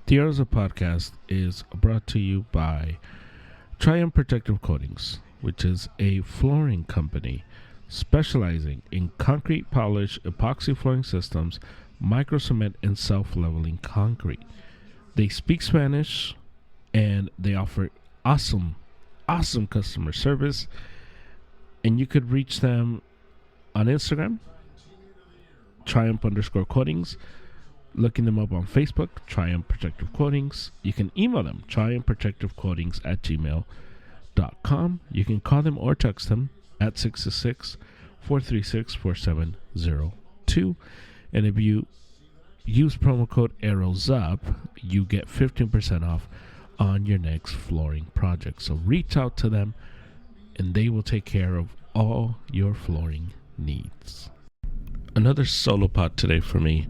The Arosa podcast is brought to you by Triumph Protective Coatings, which is a flooring company specializing in concrete polish, epoxy flooring systems, micro cement, and self-leveling concrete. They speak Spanish and they offer awesome customer service. And you could reach them on Instagram, Triumph_coatings. Looking them up on Facebook, Triumph Protective Coatings. You can email them, triumphprotectivecoatings@gmail.com. You can call them or text them at 666-436-4702. And if you use promo code ARROWSUP, you get 15% off on your next flooring project. So reach out to them, and they will take care of all your flooring needs. Another solo pod today for me.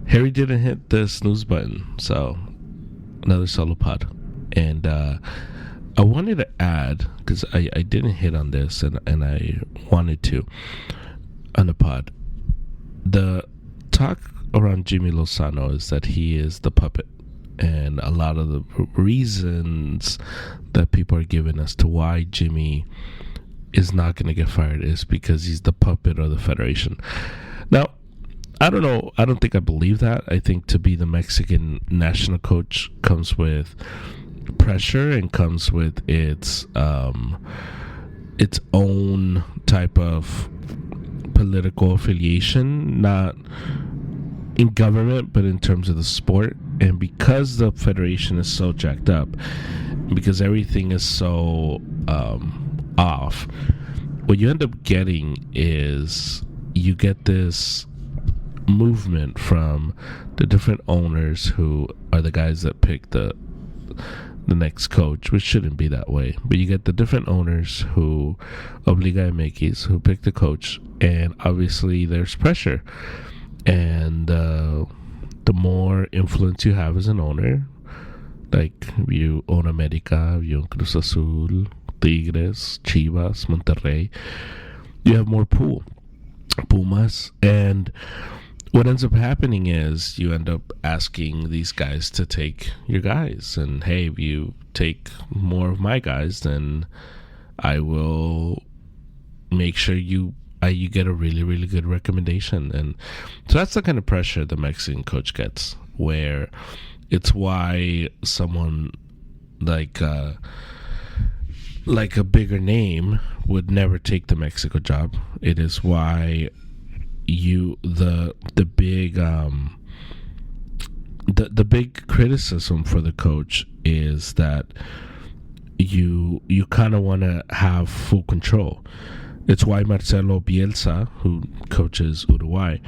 Harry didn't hit the snooze button, so another solo pod. And I wanted to add, because I didn't hit on this, and I wanted to on the pod. The talk around Jimmy Lozano is that he is the puppet, and a lot of the reasons that people are giving as to why Jimmy is not going to get fired is because he's the puppet of the federation. Now, I don't know. I don't think I believe that. I think to be the Mexican national coach comes with pressure and comes with its own type of political affiliation, not in government, but in terms of the sport. And because the federation is so jacked up, because everything is so off, what you end up getting is you get this movement from the different owners who are the guys that pick the next coach, which shouldn't be that way, but you get the different owners who Liga MX who pick the coach, and obviously there's pressure, and the more influence you have as an owner, like you own America, you own Cruz Azul, Tigres, Chivas, Monterrey, you have more Pumas, and what ends up happening is you end up asking these guys to take your guys, and hey, if you take more of my guys, then I will make sure you get a really, really good recommendation. And so that's the kind of pressure the Mexican coach gets, where it's why someone like a bigger name would never take the Mexico job. It is why the big criticism for the coach is that you kind of want to have full control. It's why Marcelo Bielsa, who coaches Uruguay,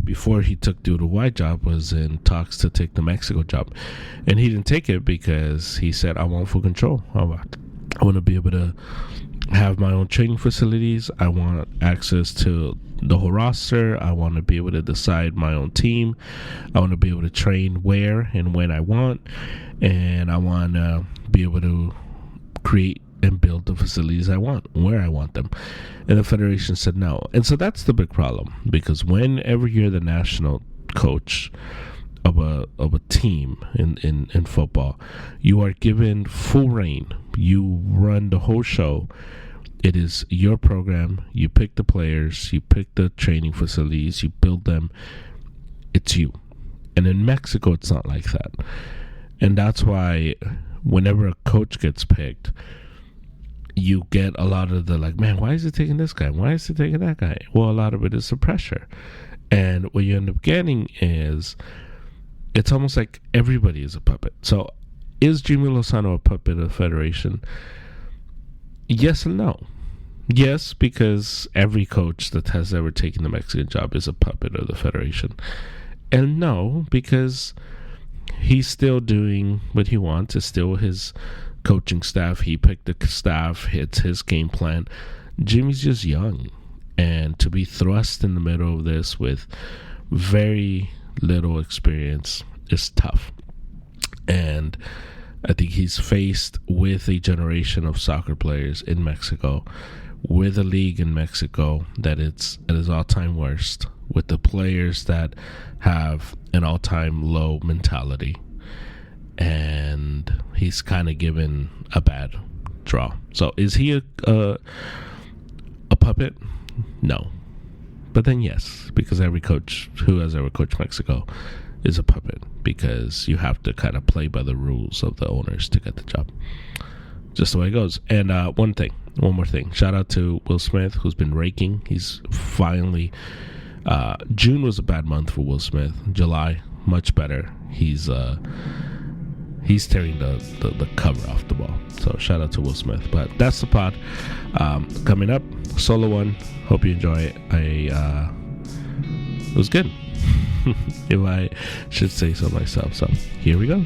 before he took the Uruguay job, was in talks to take the Mexico job, and he didn't take it because he said, I want full control. I want to be able to have my own training facilities. I want access to the whole roster. I want to be able to decide my own team. I want to be able to train where and when I want, and I want to be able to create and build the facilities I want, where I want them. And the federation said no. And so that's the big problem, because whenever you're the national coach of a team in football, you are given full reign. You run the whole show. It is your program. You pick the players, you pick the training facilities, you build them. It's you. And in Mexico, it's not like that. And that's why whenever a coach gets picked, you get a lot of the like, man, why is he taking this guy? Why is he taking that guy? Well, a lot of it is the pressure. And what you end up getting is it's almost like everybody is a puppet. So is Jimmy Lozano a puppet of the federation? Yes and no. Yes, because every coach that has ever taken the Mexican job is a puppet of the federation. And no, because he's still doing what he wants. It's still his coaching staff. He picked the staff. It's his game plan. Jimmy's just young. And to be thrust in the middle of this with very little experience is tough. And I think he's faced with a generation of soccer players in Mexico, with a league in Mexico that is all-time worst, with the players that have an all-time low mentality, and he's kind of given a bad draw. So is he a puppet? No. But then yes, because every coach who has ever coached Mexico is a puppet, because you have to kind of play by the rules of the owners to get the job. Just the way it goes. And one more thing. Shout out to Will Smith, who's been raking. He's finally. June was a bad month for Will Smith. July, much better. He's tearing the cover off the ball. So shout out to Will Smith. But that's the pod. Coming up, solo one. Hope you enjoy it. It was good, if I should say so myself. So here we go.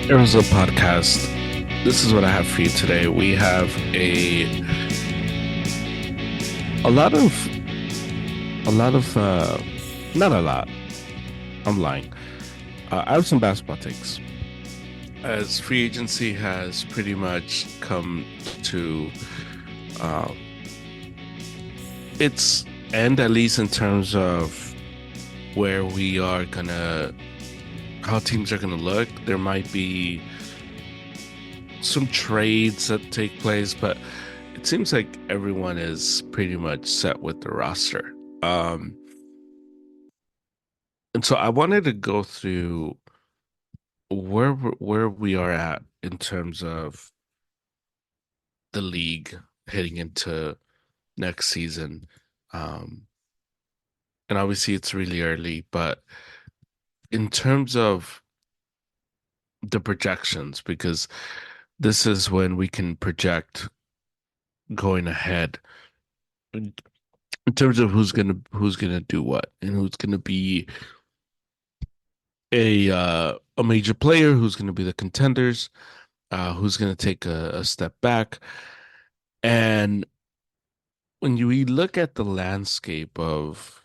Arizona podcast. This is what I have for you today. We have a lot of not a lot. I'm lying. I have some basketball takes. As free agency has pretty much come to its end, at least in terms of where we are gonna, how teams are gonna look. There might be some trades that take place, but it seems like everyone is pretty much set with the roster. And so I wanted to go through where we are at in terms of the league heading into next season. And obviously it's really early, but in terms of the projections, because this is when we can project going ahead in terms of who's gonna do what, and who's gonna be a major player, who's gonna be the contenders, who's gonna take a step back. And when we look at the landscape of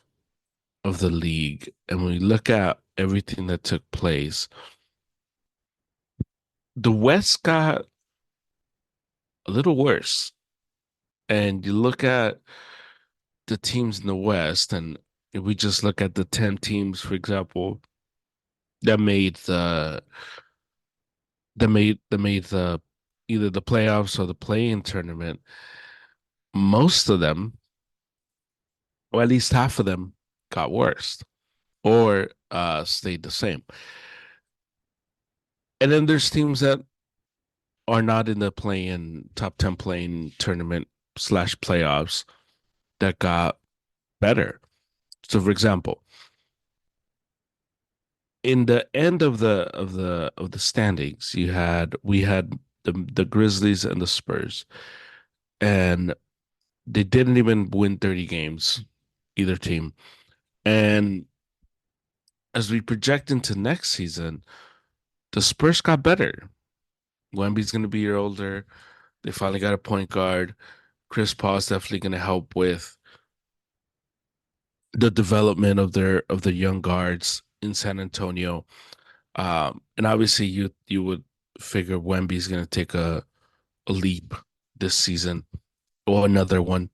the league, and we look at everything that took place, the West got a little worse. And you look at the teams in the West, and if we just look at the 10 teams, for example, that made the either the playoffs or the play-in tournament, most of them, or at least half of them, got worse or stayed the same. And then there's teams that are not in the play-in top 10 play-in tournament / playoffs that got better. So, for example, in the end of the standings, we had the Grizzlies and the Spurs, and they didn't even win 30 games, either team. And as we project into next season, the Spurs got better. Wemby's going to be a year older. They finally got a point guard. Chris Paul's definitely going to help with the development of the young guards in San Antonio. And obviously you would figure Wemby's going to take a leap this season, or another one.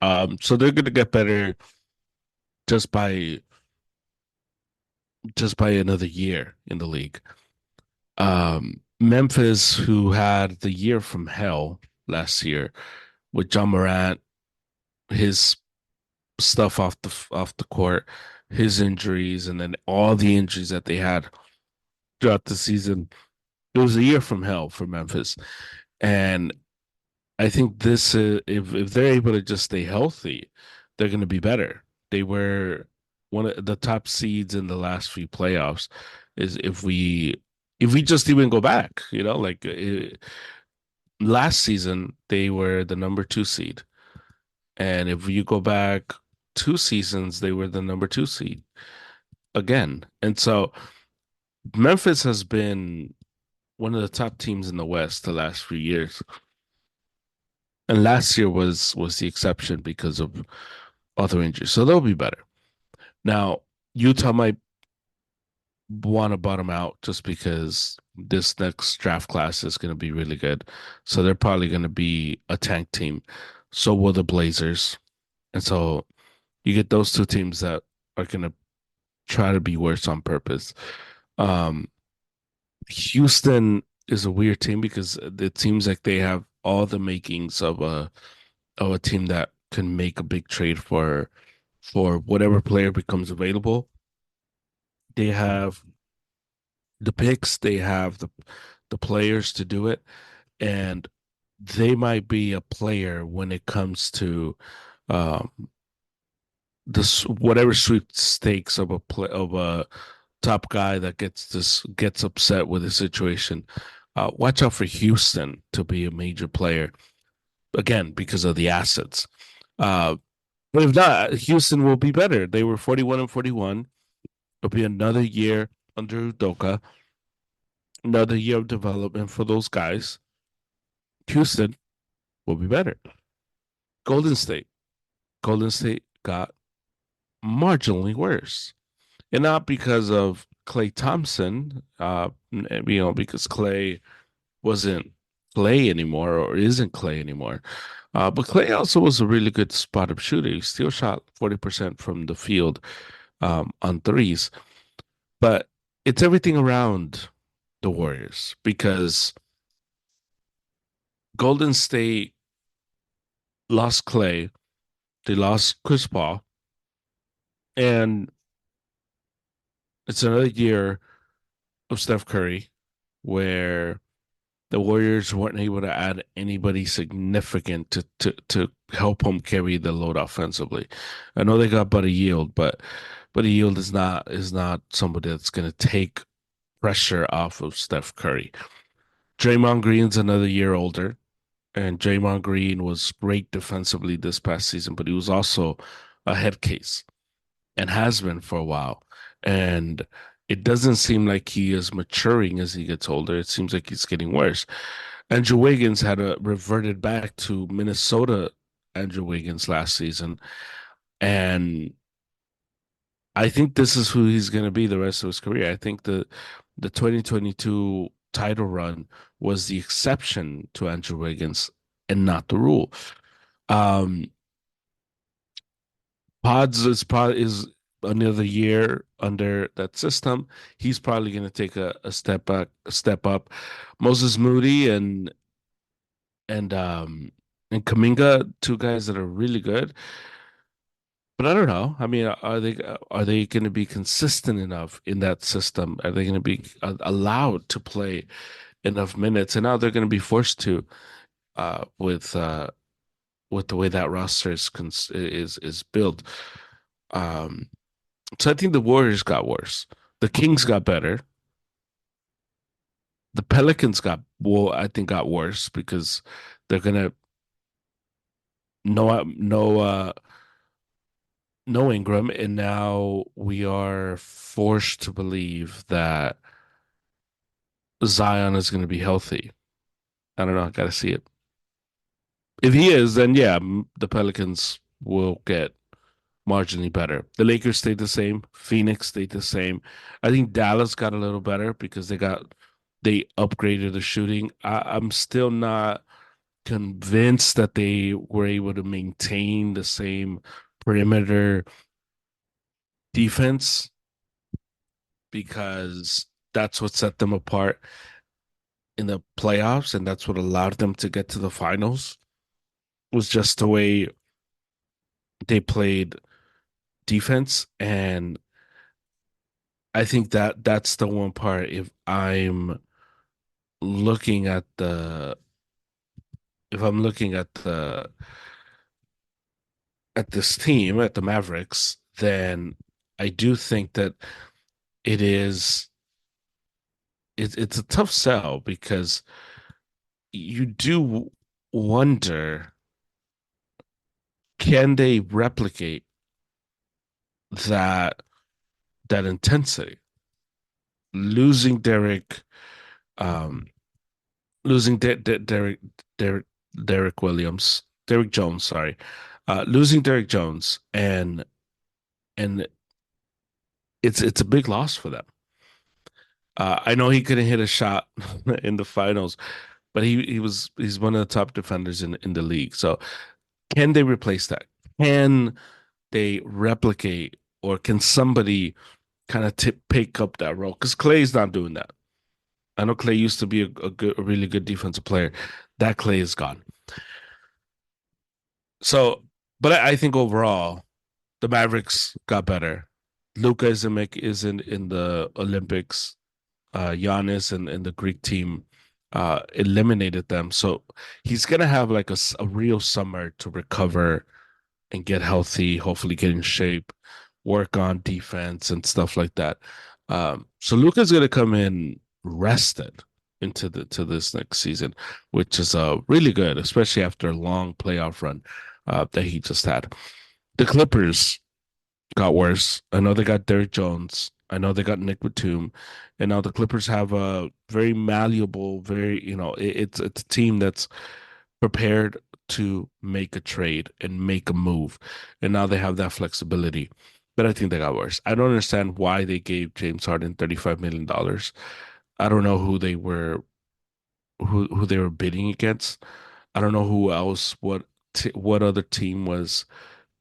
So they're going to get better just by another year in the league. Memphis, who had the year from hell last year with John Morant, his stuff off the court, his injuries, and then all the injuries that they had throughout the season. It was a year from hell for Memphis, and I think this if they're able to just stay healthy, they're going to be better. They were one of the top seeds in the last few playoffs. Is if we just even go back, like last season they were the number 2 seed, and if you go back 2 seasons, they were the number 2 seed again. And so Memphis has been one of the top teams in the West the last few years. And last year was the exception because of other injuries. So they'll be better. Now, Utah might, want to bottom out just because this next draft class is going to be really good. So they're probably going to be a tank team. So will the Blazers. And so you get those two teams that are going to try to be worse on purpose. Um, Houston is a weird team because it seems like they have all the makings of a team that can make a big trade for whatever player becomes available. They have the picks, they have the players to do it, and they might be a player when it comes to um, this whatever sweepstakes of a play of a top guy that gets upset with a situation. Watch out for Houston to be a major player again because of the assets. Uh, but if not, Houston will be better. They were 41 and 41. It'll be another year under Udoka, another year of development for those guys. Houston will be better. Golden State. Golden State got marginally worse. And not because of Clay Thompson, because Clay wasn't Clay anymore or isn't Clay anymore. But Clay also was a really good spot up shooter. He still shot 40% from the field on threes. But it's everything around the Warriors because Golden State lost Clay, they lost Chris Paul, and it's another year of Steph Curry where the Warriors weren't able to add anybody significant to help them carry the load offensively. I know they got Buddy Yield, but Buddy Yield is not somebody that's going to take pressure off of Steph Curry. Draymond Green's another year older, and Draymond Green was great defensively this past season, but he was also a head case and has been for a while. And it doesn't seem like he is maturing as he gets older. It seems like he's getting worse. Andrew Wiggins had reverted back to Minnesota Andrew Wiggins last season. And I think this is who he's going to be the rest of his career. I think the 2022 title run was the exception to Andrew Wiggins and not the rule. Um, Pods is probably is another year under that system. He's probably going to take a step back, a step up. Moses Moody and and Kaminga, two guys that are really good. But I don't know. I mean, are they going to be consistent enough in that system? Are they going to be allowed to play enough minutes? And now they're going to be forced to uh, with uh, with the way that roster is built. Um, So I think the Warriors got worse. The Kings got better. The Pelicans I think got worse because they're gonna no Ingram, and now we are forced to believe that Zion is gonna be healthy. I don't know. I gotta see it. If he is, then yeah, the Pelicans will get marginally better. The Lakers stayed the same. Phoenix stayed the same. I think Dallas got a little better because they upgraded the shooting. I'm still not convinced that they were able to maintain the same perimeter defense because that's what set them apart in the playoffs and that's what allowed them to get to the finals was just the way they played defense. And I think that that's the one part looking at the if I'm looking at this team, at the Mavericks, then I do think that it is it's a tough sell because you do wonder, can they replicate that that intensity? Losing Derek, um, losing Derek Derek Williams, Derek Jones, sorry, losing Derek Jones, and it's a big loss for them. I know he couldn't hit a shot in the finals, but he's one of the top defenders in the league. So can they replace that? Can they replicate, or can somebody kind of pick up that role? Because Clay's not doing that. I know Clay used to be a really good defensive player. That Clay is gone. So, but I think overall the Mavericks got better. Luka is in the Olympics. Giannis and the Greek team eliminated them. So he's gonna have like a real summer to recover and get healthy, hopefully get in shape, work on defense and stuff like that. So Luka's gonna come in rested into the to this next season, which is really good, especially after a long playoff run that he just had. The Clippers got worse. I know they got Derrick Jones. I know they got Nick Batum, and now the Clippers have a very malleable, very it's a team that's prepared to make a trade and make a move, and now they have that flexibility. But I think they got worse. I don't understand why they gave James Harden $35 million. I don't know who they were bidding against. I don't know who else what other team was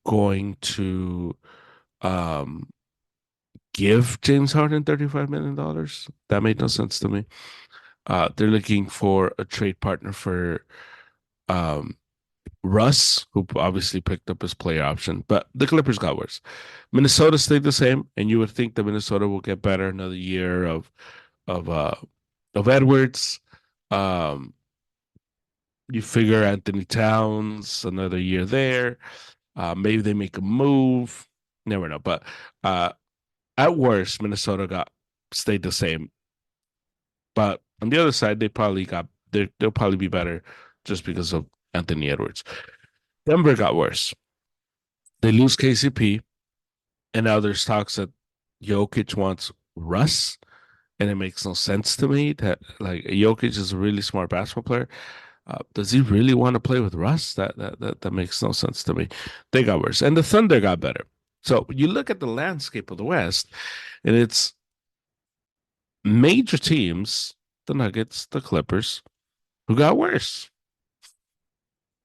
going to um give James Harden $35 million. That made no sense to me. They're looking for a trade partner for um, Russ, who obviously picked up his player option, but the Clippers got worse. Minnesota stayed the same, and you would think that Minnesota will get better another year of uh of Edwards. Um, you figure Anthony Towns another year there. Maybe they make a move. Never know, but uh, at worst, Minnesota got stayed the same. But on the other side, they'll probably be better just because of Anthony Edwards. Denver got worse. They lose KCP, and now there's talks that Jokic wants Russ, and it makes no sense to me that like Jokic is a really smart basketball player. Does he really want to play with Russ? That makes no sense to me. They got worse, and the Thunder got better. So you look at the landscape of the West, and it's major teams, the Nuggets, the Clippers, who got worse.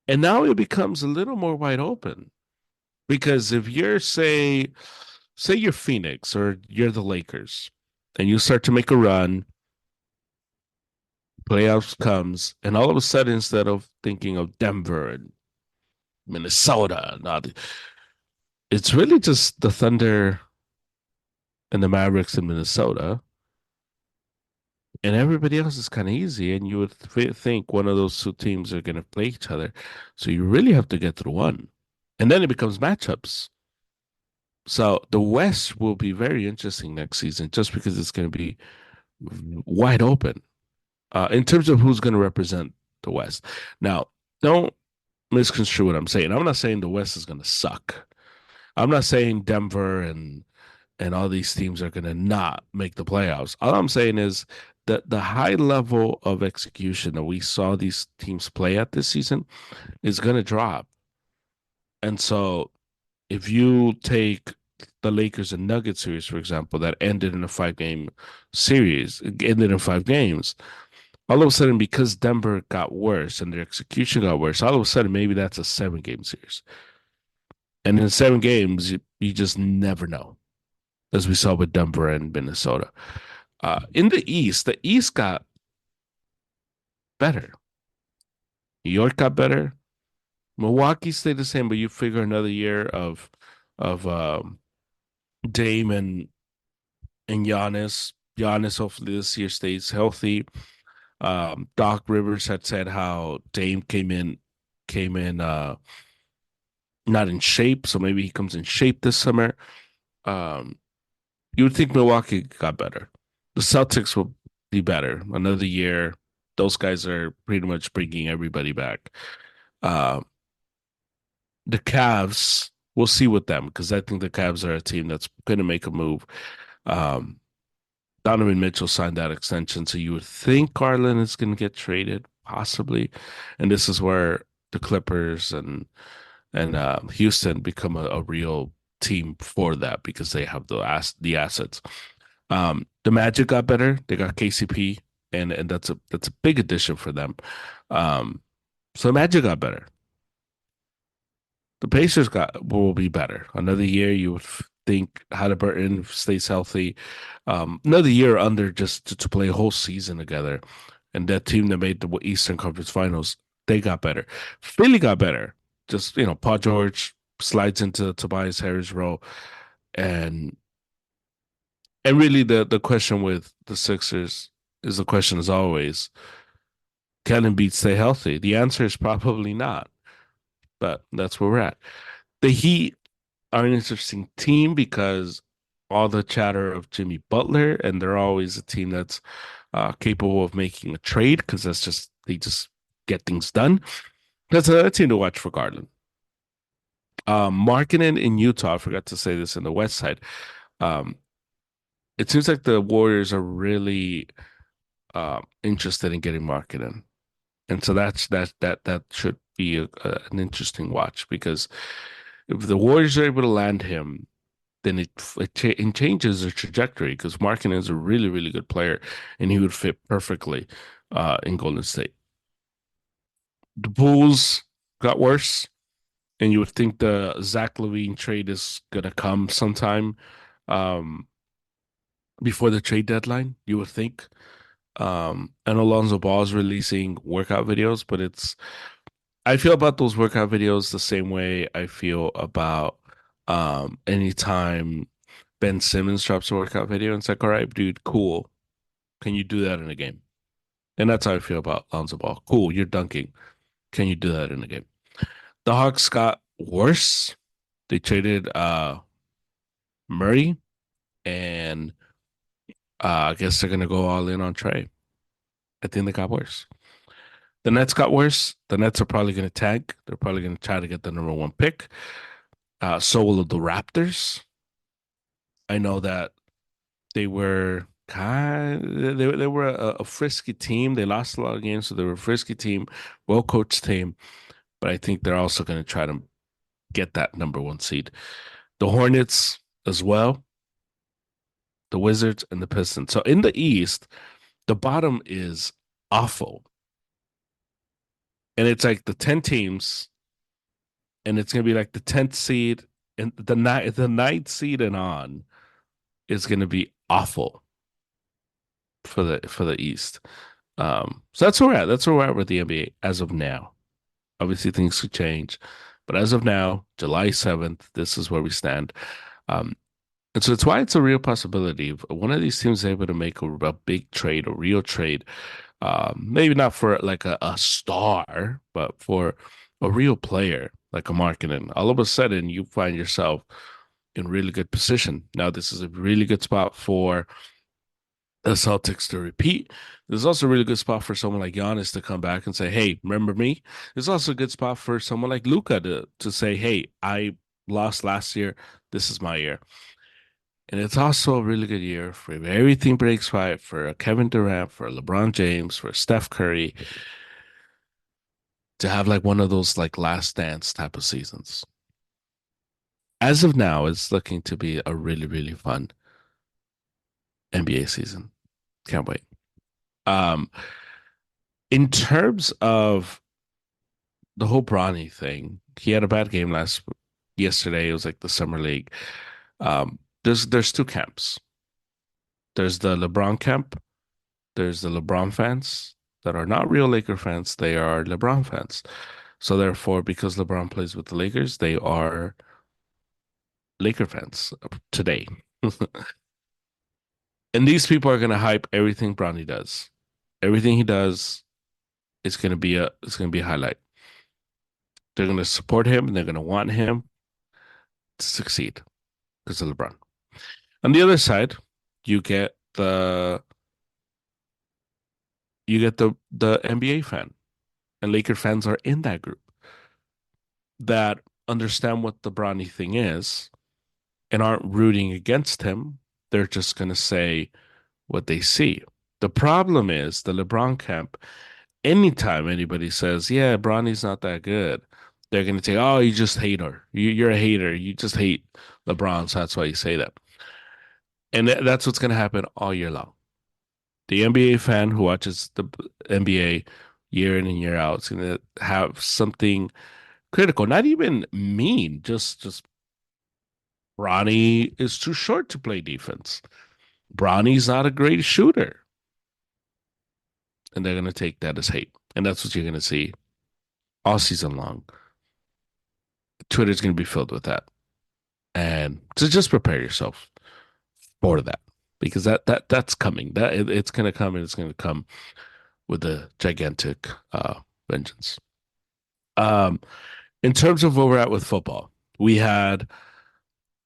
And now it becomes a little more wide open because if you're say you're Phoenix or you're the Lakers and you start to make a run, playoffs comes, and all of a sudden instead of thinking of Denver and Minnesota, it's really just the Thunder and the Mavericks in Minnesota, and everybody else is kind of easy. And you would think one of those two teams are going to play each other, so you really have to get through one, and then it becomes matchups. So the West will be very interesting next season, just because it's going to be wide open in terms of who's going to represent the West. Now, don't misconstrue what I'm saying. I'm not saying the West is going to suck. I'm not saying Denver and all these teams are going to not make the playoffs. All I'm saying is that the high level of execution that we saw these teams play at this season is going to drop. And so if you take the Lakers and Nuggets series, for example, that ended in a 5 game series, it ended in 5 games. All of a sudden, because Denver got worse and their execution got worse, all of a sudden maybe that's a 7 game series. And in 7 games, you just never know, as we saw with Denver and Minnesota. In the East got better. New York got better. Milwaukee stayed the same, but you figure another year of Dame and Giannis. Giannis hopefully this year stays healthy. Doc Rivers had said how Dame came in not in shape, so maybe he comes in shape this summer. Um, you would think Milwaukee got better. The Celtics will be better another year. Those guys are pretty much bringing everybody back. Uh, the Cavs, we'll see with them because I think the Cavs are a team that's going to make a move. Um, Donovan Mitchell signed that extension, so you would think Garland is going to get traded, possibly. And this is where the Clippers and Houston become a real team for that because they have the assets. The Magic got better. They got KCP, and that's a big addition for them. Um, so the Magic got better. The Pacers got will be better. Another year, you would think Halliburton stays healthy. Another year under just to play a whole season together, and that team that made the Eastern Conference Finals, they got better. Philly got better. Just Paul George slides into Tobias Harris' role, and really the question with the Sixers is the question as always: can Embiid stay healthy? The answer is probably not, but that's where we're at. The Heat are an interesting team because all the chatter of Jimmy Butler, and they're always a team that's capable of making a trade because that's just they just get things done. That's another team to watch for Garland. Markkinen in Utah, I forgot to say this in the West Side. Um, it seems like the Warriors are really interested in getting Markkinen, and so that should be an interesting watch because if the Warriors are able to land him, then it changes the trajectory because Markin is a really, really good player and he would fit perfectly in Golden State. The Bulls got worse, and you would think the Zach LaVine trade is gonna come sometime um, before the trade deadline. You would think. And Alonzo Ball is releasing workout videos, but I feel about those workout videos the same way I feel about anytime Ben Simmons drops a workout video and it's like, all right, dude, cool. Can you do that in a game? And that's how I feel about Lonzo Ball. Cool, you're dunking. Can you do that in a game? The Hawks got worse. They traded Murray, and I guess they're gonna go all in on Trey. I think they got worse. The Nets got worse. The Nets are probably gonna tank. They're probably gonna try to get the number one pick. So will the Raptors. I know that they were they were a frisky team. They lost a lot of games, so they were a frisky team, well coached team. But I think they're also going to try to get that number one seed. The Hornets as well, the Wizards and the Pistons. So in the East, the bottom is awful, and it's like the 10 teams, and it's going to be like the 10th seed and the ninth seed and on is going to be awful for the East. So that's where we're at. That's where we're at with the NBA as of now. Obviously, things could change, but as of now, July 7th, this is where we stand. Um, and so it's why it's a real possibility. If one of these teams is able to make a big trade, a real trade, maybe not for like a star, but for a real player like a Markkinen. All of a sudden, you find yourself in really good position. Now, this is a really good spot for the Celtics to repeat. There's also a really good spot for someone like Giannis to come back and say, "Hey, remember me?" There's also a good spot for someone like Luca to say, "Hey, I lost last year. This is my year." And it's also a really good year for if everything breaks right for a Kevin Durant, for a LeBron James, for a Steph Curry to have like one of those like last dance type of seasons. As of now, it's looking to be a really, really fun NBA season. Can't wait. Um, in terms of the whole Bronny thing, he had a bad game yesterday. It was like the summer league. There's two camps. There's the LeBron camp. There's the LeBron fans that are not real Laker fans. They are LeBron fans. So therefore, because LeBron plays with the Lakers, they are Laker fans today. And these people are gonna hype everything Bronny does. Everything he does is gonna be a highlight. They're gonna support him and they're gonna want him to succeed because of LeBron. On the other side, you get the NBA fan, and Laker fans are in that group that understand what the Bronny thing is and aren't rooting against him. They're just gonna say what they see. The problem is the LeBron camp. Anytime anybody says, "Yeah, Bronny's not that good," they're gonna say, "Oh, you just hate her. You're a hater. You just hate LeBron, so that's why you say that." And that's what's going to happen all year long. The NBA fan who watches the NBA year in and year out is going to have something critical, not even mean, just Bronny is too short to play defense. Bronny's not a great shooter. And they're going to take that as hate. And that's what you're going to see all season long. Twitter's going to be filled with that. And so just prepare yourself for that because that's coming. It's going to come and it's going to come with a gigantic vengeance. Um, in terms of where we're at with football, we had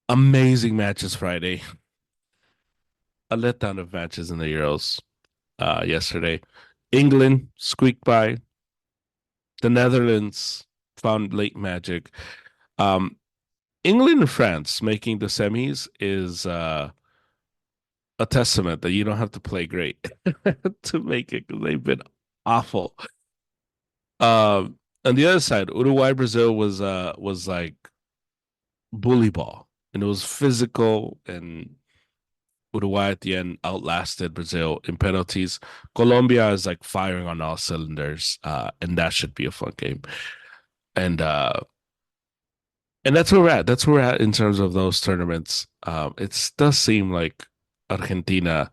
amazing matches Friday, a letdown of matches in the Euros yesterday. England squeaked by. The Netherlands found late magic. Um, England and France making the semis is a testament that you don't have to play great to make it because they've been awful. On the other side, Uruguay Brazil was like bully ball, and it was physical, and Uruguay at the end outlasted Brazil in penalties. Colombia is like firing on all cylinders, and that should be a fun game. And uh, and that's where we're at. That's where we're at in terms of those tournaments. It does seem like Argentina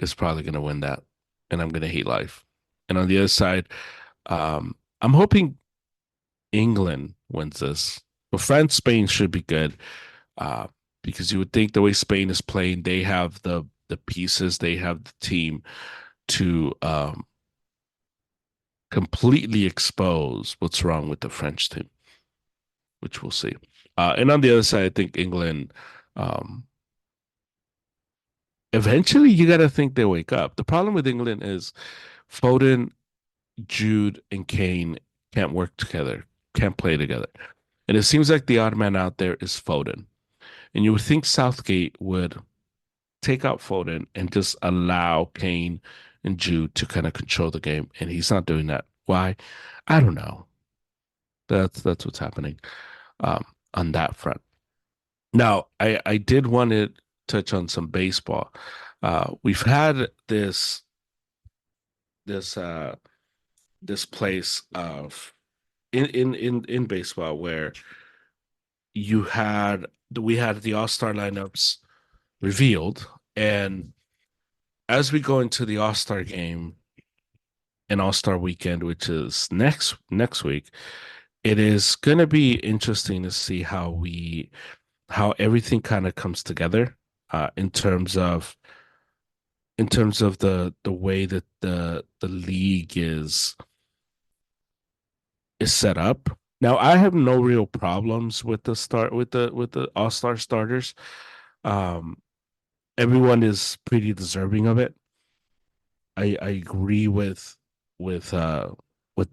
is probably going to win that, and I'm going to hate life. And on the other side, I'm hoping England wins this. But France, Spain should be good uh, because you would think the way Spain is playing, they have the pieces, they have the team to completely expose what's wrong with the French team, which we'll see. And on the other side, I think England. Um, Eventually, you got to think they wake up. The problem with England is Foden, Jude, and Kane can't work together, can't play together. And it seems like the odd man out there is Foden. And you would think Southgate would take out Foden and just allow Kane and Jude to kind of control the game. And he's not doing that. Why? I don't know. That's what's happening um, on that front. Now, I did want to touch on some baseball. We've had this this place of in baseball where you had we had the All-Star lineups revealed, and as we go into the All-Star game and All-Star weekend, which is next week, it is going to be interesting to see how everything kind of comes together in terms of the way that the league is set up. Now, I have no real problems with the start with the all-star starters. Um, Everyone is pretty deserving of it. I agree with the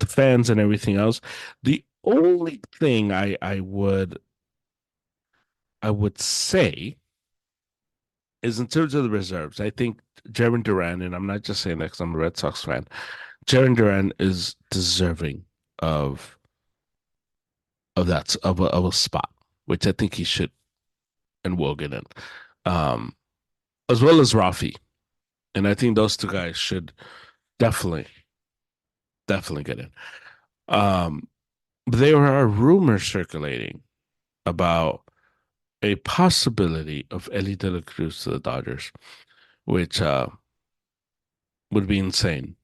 fans and everything else. The only thing I would say is in terms of the reserves. I think Jaron Duran, and I'm not just saying that because I'm a Red Sox fan. Jaron Duran is deserving of of a spot, which I think he should and will get in, um, as well as Rafi, and I think those two guys should definitely definitely get in. Um, there are rumors circulating about a possibility of Ellie De La Cruz to the Dodgers, which would be insane.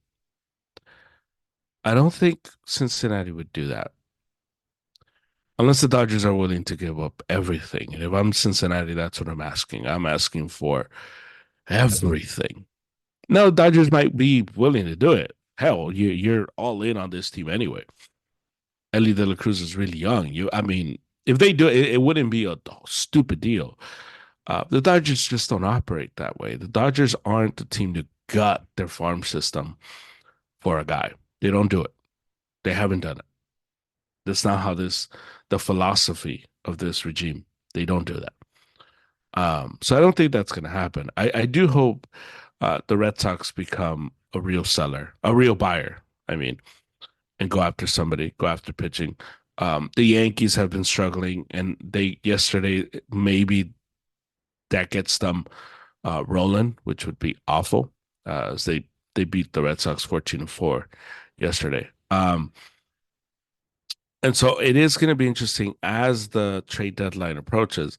I don't think Cincinnati would do that unless the Dodgers are willing to give up everything. And if I'm Cincinnati, that's what I'm asking. I'm asking for everything. No, Dodgers might be willing to do it. Hell, you're all in on this team anyway. Ellie De La Cruz is really young. I mean, if they do it, it wouldn't be a stupid deal. The Dodgers just don't operate that way. The Dodgers aren't the team to gut their farm system for a guy. They don't do it. They haven't done it. That's not how the philosophy of this regime. They don't do that. So I don't think that's going to happen. I do hope the Red Sox become a real seller, a real buyer. I mean, and go after somebody, go after pitching. The Yankees have been struggling, and they yesterday maybe that gets them rolling, which would be awful. As they beat the Red Sox 14-4 yesterday. And so it is going to be interesting as the trade deadline approaches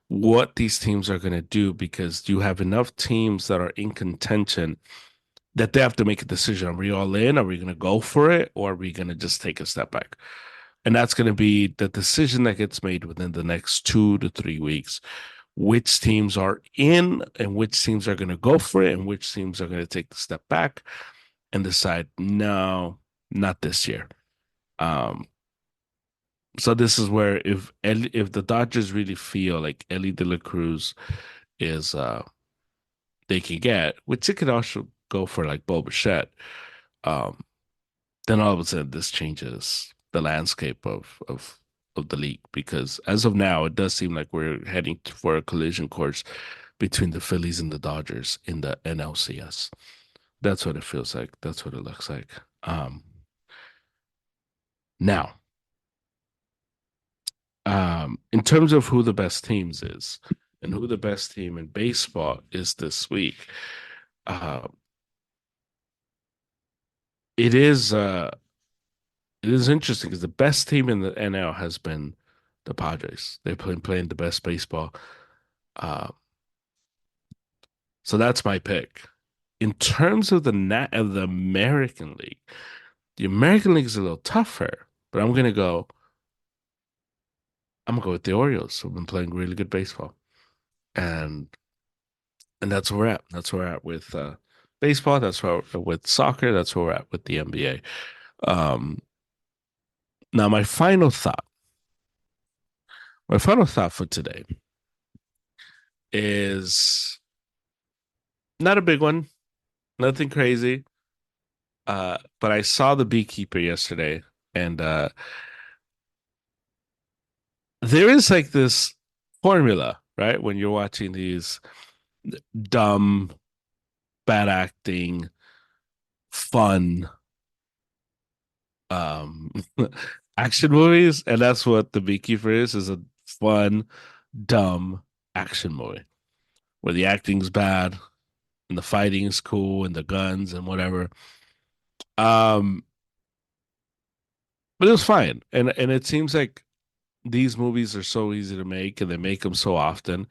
what these teams are going to do because you have enough teams that are in contention that they have to make a decision. Are we all in? Are we going to go for it? Or are we going to just take a step back? And that's going to be the decision that gets made within the next 2 to 3 weeks. Which teams are in and which teams are going to go for it and which teams are going to take the step back and decide, no, not this year. So this is where if the Dodgers really feel like Ellie De La Cruz is they can get, which it could also go for like Bo Bichette, um, then all of a sudden this changes the landscape of the league because as of now it does seem like we're heading for a collision course between the Phillies and the Dodgers in the NLCS. That's what it feels like. That's what it looks like. Now, in terms of who the best teams is and who the best team in baseball is this week, uh, it is it is interesting because the best team in the NL has been the Padres. They've been playing the best baseball. Uh, so that's my pick. In terms of the American League, the American League is a little tougher, but I'm gonna go with the Orioles, who've been playing really good baseball. And that's where we're at. That's where we're at with baseball. That's where with soccer. That's where we're at with the NBA. Um, now, my final thought for today is not a big one, nothing crazy. But I saw the Beekeeper yesterday, and there is like this formula, right? When you're watching these dumb, bad acting, fun um action movies, and that's what The Beekeeper is a fun, dumb action movie where the acting's bad and the fighting is cool and the guns and whatever. Um, but it was fine, and it seems like these movies are so easy to make and they make them so often,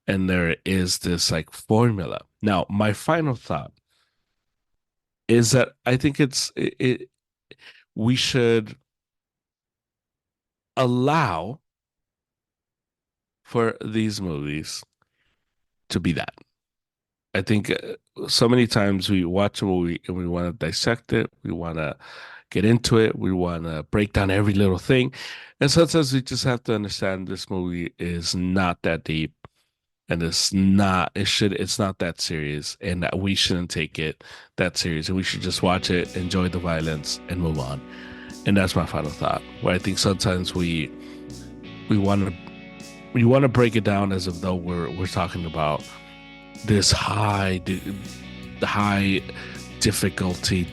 and there is this like formula. Now, my final thought is that I think we should allow for these movies to be that. I think so many times we watch a movie and we want to dissect it, we want to get into it, we want to break down every little thing. And sometimes we just have to understand this movie is not that deep and it's not that serious and that we shouldn't take it that serious and we should just watch it, enjoy the violence and move on. And that's my final thought. Where I think sometimes we want to break it down as if though we're talking about this high difficulty,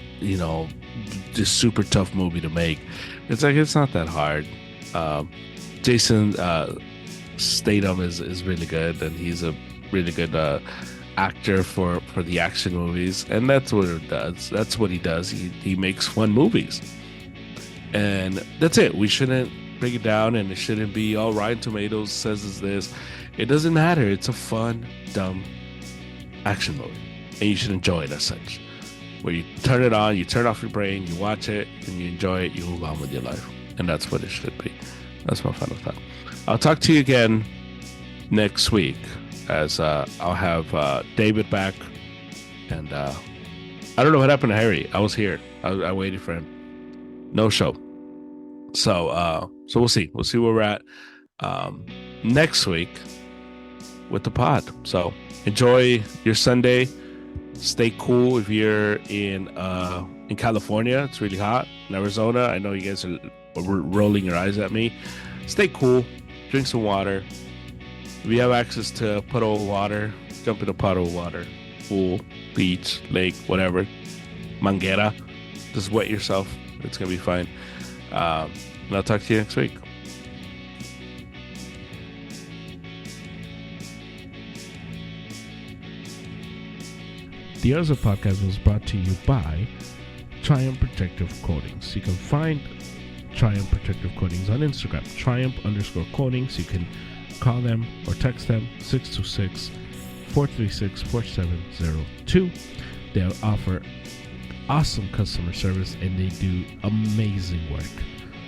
this super tough movie to make. It's like it's not that hard. Jason Statham is really good, and he's a really good actor for the action movies, and that's what it does. That's what he does. He makes fun movies, and that's it. We shouldn't break it down, and it shouldn't be all Rotten Tomatoes says is this. It doesn't matter. It's a fun, dumb action movie, and you should enjoy it as such. Where you turn it on, you turn off your brain, you watch it, and you enjoy it. You move on with your life, and that's what it should be. That's my final thought. I'll talk to you again next week as I'll have David back, and I don't know what happened to Harry. I was here. I waited for him. No show. So we'll see. We'll see where we're at next week with the pod. So enjoy your Sunday. Stay cool if you're in California. It's really hot. In Arizona, I know you guys are rolling your eyes at me. Stay cool. Drink some water. If you have access to puddle of water, jump in a puddle of water. Pool, beach, lake, whatever. Manguera. Just wet yourself. It's going to be fine. And I'll talk to you next week. The Arizona Podcast was brought to you by Triumph Protective Coatings. You can find Triumph Protective Coatings on Instagram, Triumph_coatings. You can call them or text them 626-436-4702. They'll offer awesome customer service and they do amazing work.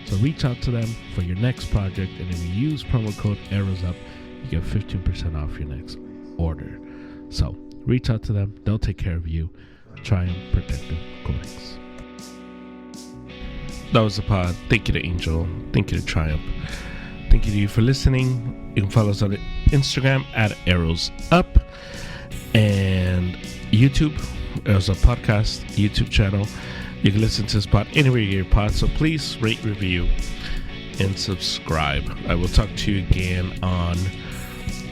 So reach out to them for your next project, and if you use promo code ARROWSUP, you get 15% off your next order. So reach out to them. They'll take care of you. Triumph Protective Coatings. That was the pod. Thank you to Angel. Thank you to Triumph. Thank you to you for listening. You can follow us on Instagram at ArrowsUp and YouTube. There's a podcast YouTube channel. You can listen to this pod anywhere you get your pod. So please rate, review, and subscribe. I will talk to you again on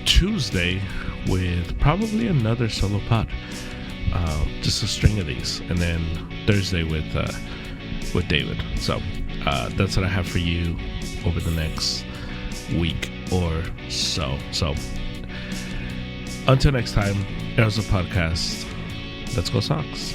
Tuesday with probably another solo pod. Just a string of these, and then Thursday with David. So that's what I have for you over the next week or so. So until next time, there's a podcast. Let's go Sox.